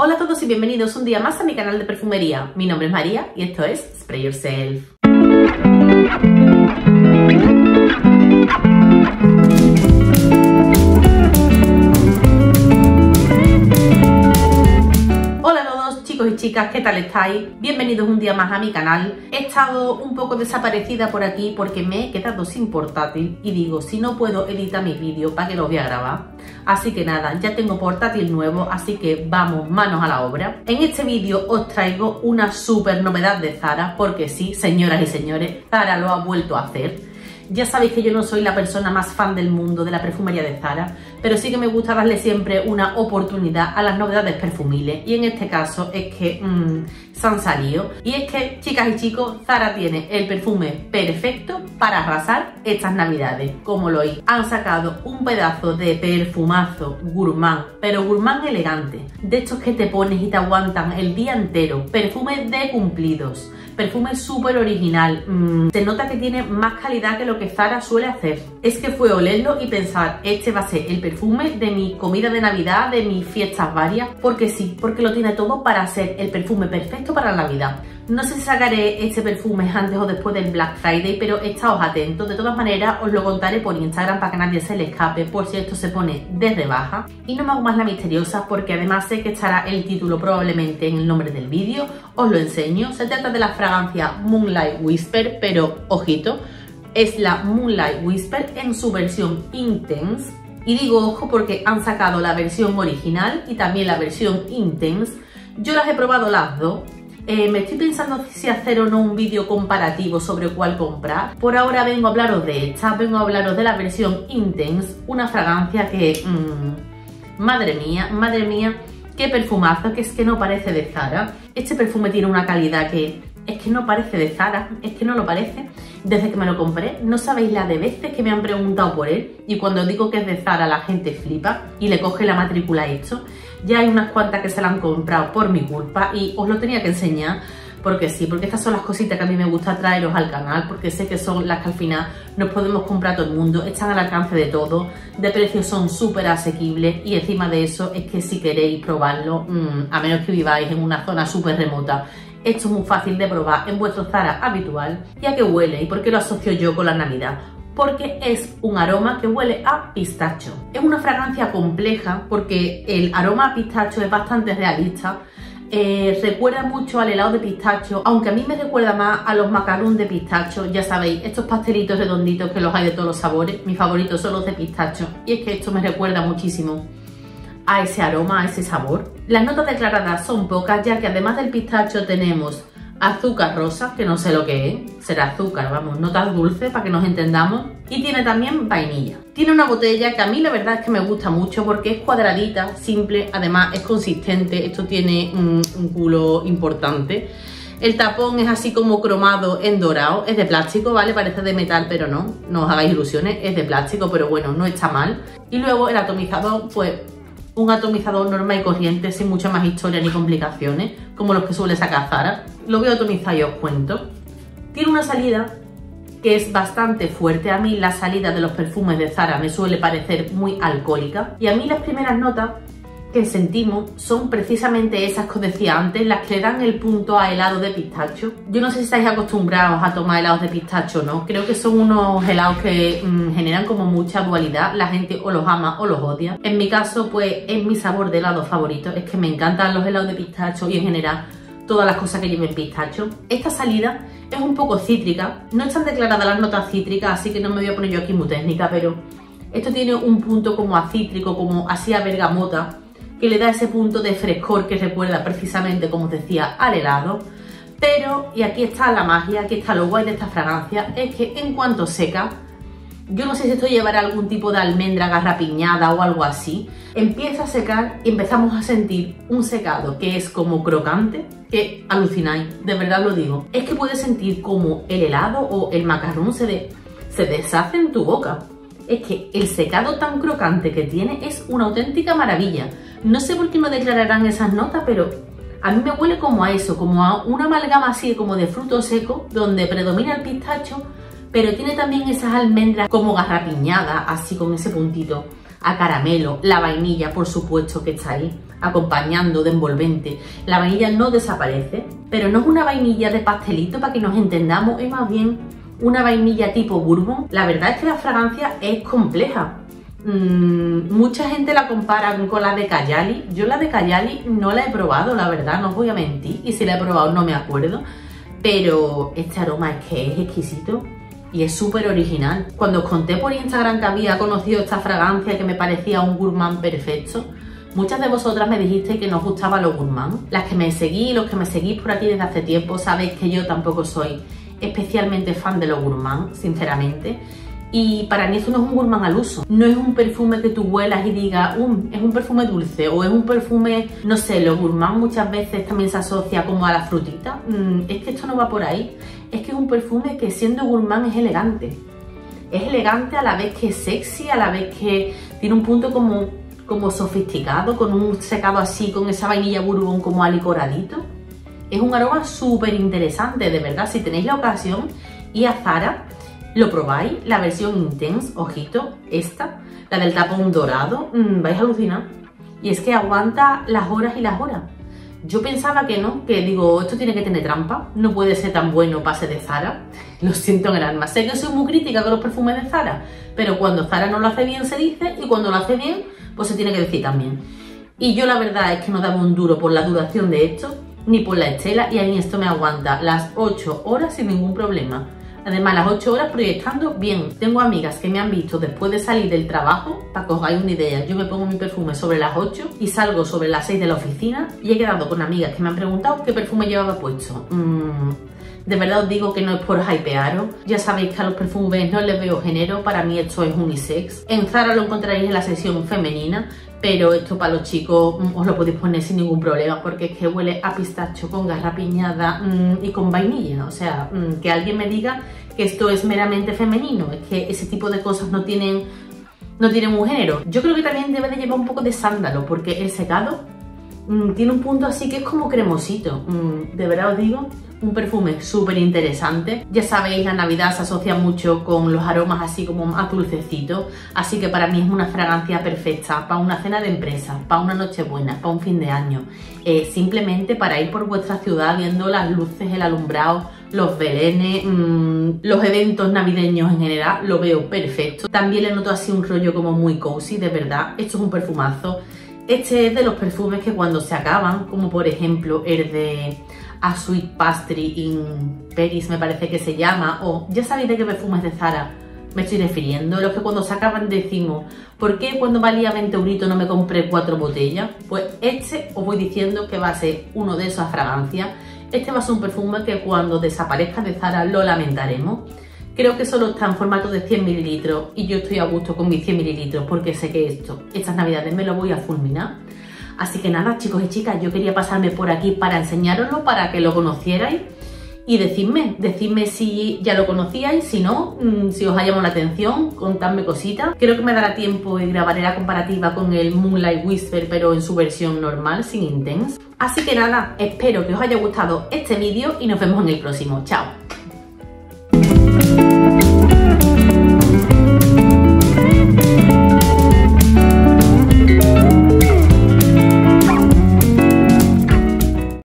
Hola a todos y bienvenidos un día más a mi canal de perfumería. Mi nombre es María y esto es Spray Yourself. Hola a todos chicos y chicas, ¿qué tal estáis? Bienvenidos un día más a mi canal. He estado un poco desaparecida por aquí porque me he quedado sin portátil y digo, si no puedo editar mis vídeos, ¿para qué los voy a grabar? Así que nada, ya tengo portátil nuevo, así que vamos, manos a la obra. En este vídeo os traigo una súper novedad de Zara, porque sí, señoras y señores, Zara lo ha vuelto a hacer. Ya sabéis que yo no soy la persona más fan del mundo de la perfumería de Zara, pero sí que me gusta darle siempre una oportunidad a las novedades perfumiles, y en este caso es que se han salido. Y es que, chicas y chicos, Zara tiene el perfume perfecto para arrasar estas navidades, como lo oís. Han sacado un pedazo de perfumazo gourmand, pero gourmand elegante, de estos que te pones y te aguantan el día entero, perfume de cumplidos. Perfume súper original, se nota que tiene más calidad que lo que Zara suele hacer. Es que fue olerlo y pensar, este va a ser el perfume de mi comida de Navidad, de mis fiestas varias, porque sí, porque lo tiene todo para ser el perfume perfecto para la Navidad. No sé si sacaré este perfume antes o después del Black Friday, pero estaos atentos. De todas maneras, os lo contaré por Instagram para que nadie se le escape, por si esto se pone de rebaja. Y no me hago más la misteriosa, porque además sé que estará el título probablemente en el nombre del vídeo. Os lo enseño. Se trata de la fragancia Moonlight Whisper, pero ojito, es la Moonlight Whisper en su versión Intense. Y digo ojo porque han sacado la versión original y también la versión Intense. Yo las he probado las dos. Me estoy pensando si hacer o no un vídeo comparativo sobre cuál comprar. Por ahora vengo a hablaros de esta, vengo a hablaros de la versión Intense, una fragancia que, madre mía, qué perfumazo, que es que no parece de Zara. Este perfume tiene una calidad que es que no parece de Zara, es que no lo parece. Desde que me lo compré, no sabéis la de veces que me han preguntado por él, y cuando digo que es de Zara la gente flipa y le coge la matrícula a esto. Ya hay unas cuantas que se la han comprado por mi culpa y os lo tenía que enseñar porque sí, porque estas son las cositas que a mí me gusta traeros al canal, porque sé que son las que al final nos podemos comprar todo el mundo, están al alcance de todo, de precios son súper asequibles, y encima de eso es que si queréis probarlo, a menos que viváis en una zona súper remota, esto es muy fácil de probar en vuestro Zara habitual. ¿Y a qué huele? ¿Y por qué lo asocio yo con la Navidad? Porque es un aroma que huele a pistacho. Es una fragancia compleja porque el aroma a pistacho es bastante realista. Recuerda mucho al helado de pistacho, aunque a mí me recuerda más a los macarons de pistacho. Ya sabéis, estos pastelitos redonditos que los hay de todos los sabores. Mis favoritos son los de pistacho, y es que esto me recuerda muchísimo a ese aroma, a ese sabor. Las notas declaradas son pocas, ya que además del pistacho tenemos azúcar rosa, que no sé lo que es, será azúcar, vamos, notas dulces para que nos entendamos, y tiene también vainilla. Tiene una botella que a mí la verdad es que me gusta mucho porque es cuadradita, simple, además es consistente, esto tiene un culo importante. El tapón es así como cromado en dorado, es de plástico, ¿vale? Parece de metal, pero no os hagáis ilusiones, es de plástico, pero bueno, no está mal. Y luego el atomizador, pues un atomizador normal y corriente, sin mucha más historia ni complicaciones, como los que suele sacar Zara. Lo voy a atomizar y os cuento. Tiene una salida que es bastante fuerte. A mí la salida de los perfumes de Zara me suele parecer muy alcohólica, y a mí las primeras notas que sentimos son precisamente esas que os decía antes, las que le dan el punto a helado de pistacho. Yo no sé si estáis acostumbrados a tomar helados de pistacho o no, creo que son unos helados que generan como mucha dualidad, la gente o los ama o los odia. En mi caso, pues es mi sabor de helado favorito, es que me encantan los helados de pistacho y en general todas las cosas que lleven pistacho. Esta salida es un poco cítrica, no están declaradas las notas cítricas, así que no me voy a poner yo aquí muy técnica, pero esto tiene un punto como a cítrico, como así a bergamota, que le da ese punto de frescor que recuerda precisamente, como os decía, al helado. Pero, y aquí está la magia, aquí está lo guay de esta fragancia, es que en cuanto seca, yo no sé si esto llevará algún tipo de almendra garrapiñada o algo así, empieza a secar y empezamos a sentir un secado que es como crocante, que alucináis, de verdad lo digo. Es que puedes sentir como el helado o el macarrón se deshace en tu boca. Es que el secado tan crocante que tiene es una auténtica maravilla. No sé por qué no declararán esas notas, pero a mí me huele como a eso, como a una amalgama así como de fruto seco, donde predomina el pistacho, pero tiene también esas almendras como garrapiñadas, así con ese puntito a caramelo, la vainilla por supuesto que está ahí. acompañando de envolvente. La vainilla no desaparece, pero no es una vainilla de pastelito, para que nos entendamos, es más bien una vainilla tipo bourbon. La verdad es que la fragancia es compleja. Mucha gente la compara con la de Cayali. Yo la de Cayali no la he probado, la verdad, no os voy a mentir, y si la he probado no me acuerdo, pero este aroma es que es exquisito y es súper original. Cuando os conté por Instagram que había conocido esta fragancia, que me parecía un gourmand perfecto, muchas de vosotras me dijisteis que no os gustaban los gourmand. Las que me seguís, los que me seguís por aquí desde hace tiempo, sabéis que yo tampoco soy especialmente fan de los gourmand, sinceramente. Y para mí eso no es un gourmand al uso. No es un perfume que tú huelas y digas, es un perfume dulce, o es un perfume, no sé, los gourmand muchas veces también se asocia como a la frutita. Es que esto no va por ahí. Es que es un perfume que, siendo gourmand, es elegante. Es elegante a la vez que es sexy, a la vez que tiene un punto como sofisticado, con un secado así, con esa vainilla bourbon como alicoradito. Es un aroma súper interesante, de verdad. Si tenéis la ocasión, y a Zara, lo probáis, la versión Intense, ojito, esta, la del tapón dorado, vais a alucinar. Y es que aguanta las horas y las horas. Yo pensaba que no, que digo, esto tiene que tener trampa, no puede ser tan bueno para ser de Zara. Lo siento en el alma, sé que soy muy crítica con los perfumes de Zara, pero cuando Zara no lo hace bien se dice, y cuando lo hace bien, pues se tiene que decir también. Y yo la verdad es que no daba un duro por la duración de esto, ni por la estela, y a mí esto me aguanta las 8 horas sin ningún problema. Además, las 8 horas proyectando bien. Tengo amigas que me han visto después de salir del trabajo, para que os hagáis una idea. Yo me pongo mi perfume sobre las 8 y salgo sobre las 6 de la oficina, y he quedado con amigas que me han preguntado qué perfume llevaba puesto. De verdad os digo que no es por hypearos. Ya sabéis que a los perfumes no les veo género, para mí esto es unisex. En Zara lo encontraréis en la sección femenina, pero esto para los chicos os lo podéis poner sin ningún problema, porque es que huele a pistacho con garrapiñada y con vainilla. O sea, que alguien me diga que esto es meramente femenino, es que ese tipo de cosas no tienen un género. Yo creo que también debe de llevar un poco de sándalo, porque el secado tiene un punto así que es como cremosito. De verdad os digo, un perfume súper interesante. Ya sabéis, la Navidad se asocia mucho con los aromas así como más dulcecitos, así que para mí es una fragancia perfecta para una cena de empresa, para una nochebuena, para un fin de año, simplemente para ir por vuestra ciudad viendo las luces, el alumbrado, los belenes, los eventos navideños en general. Lo veo perfecto. También le noto así un rollo como muy cozy, de verdad. Esto es un perfumazo. Este es de los perfumes que cuando se acaban, como por ejemplo el de A Sweet Pastry in Paris, me parece que se llama, o ya sabéis de qué perfumes de Zara me estoy refiriendo, los que cuando se acaban decimos, ¿por qué cuando valía 20 euritos no me compré 4 botellas? Pues este os voy diciendo que va a ser uno de esas fragancias. Este va a ser un perfume que cuando desaparezca de Zara lo lamentaremos. Creo que solo está en formato de 100 mililitros y yo estoy a gusto con mis 100 mililitros porque sé que estas navidades me lo voy a fulminar. Así que nada, chicos y chicas, yo quería pasarme por aquí para enseñároslo, para que lo conocierais, y decidme si ya lo conocíais, si no, si os ha llamado la atención, contadme cositas. Creo que me dará tiempo y grabaré la comparativa con el Moonlight Whisper, pero en su versión normal, sin Intense. Así que nada, espero que os haya gustado este vídeo y nos vemos en el próximo. ¡Chao!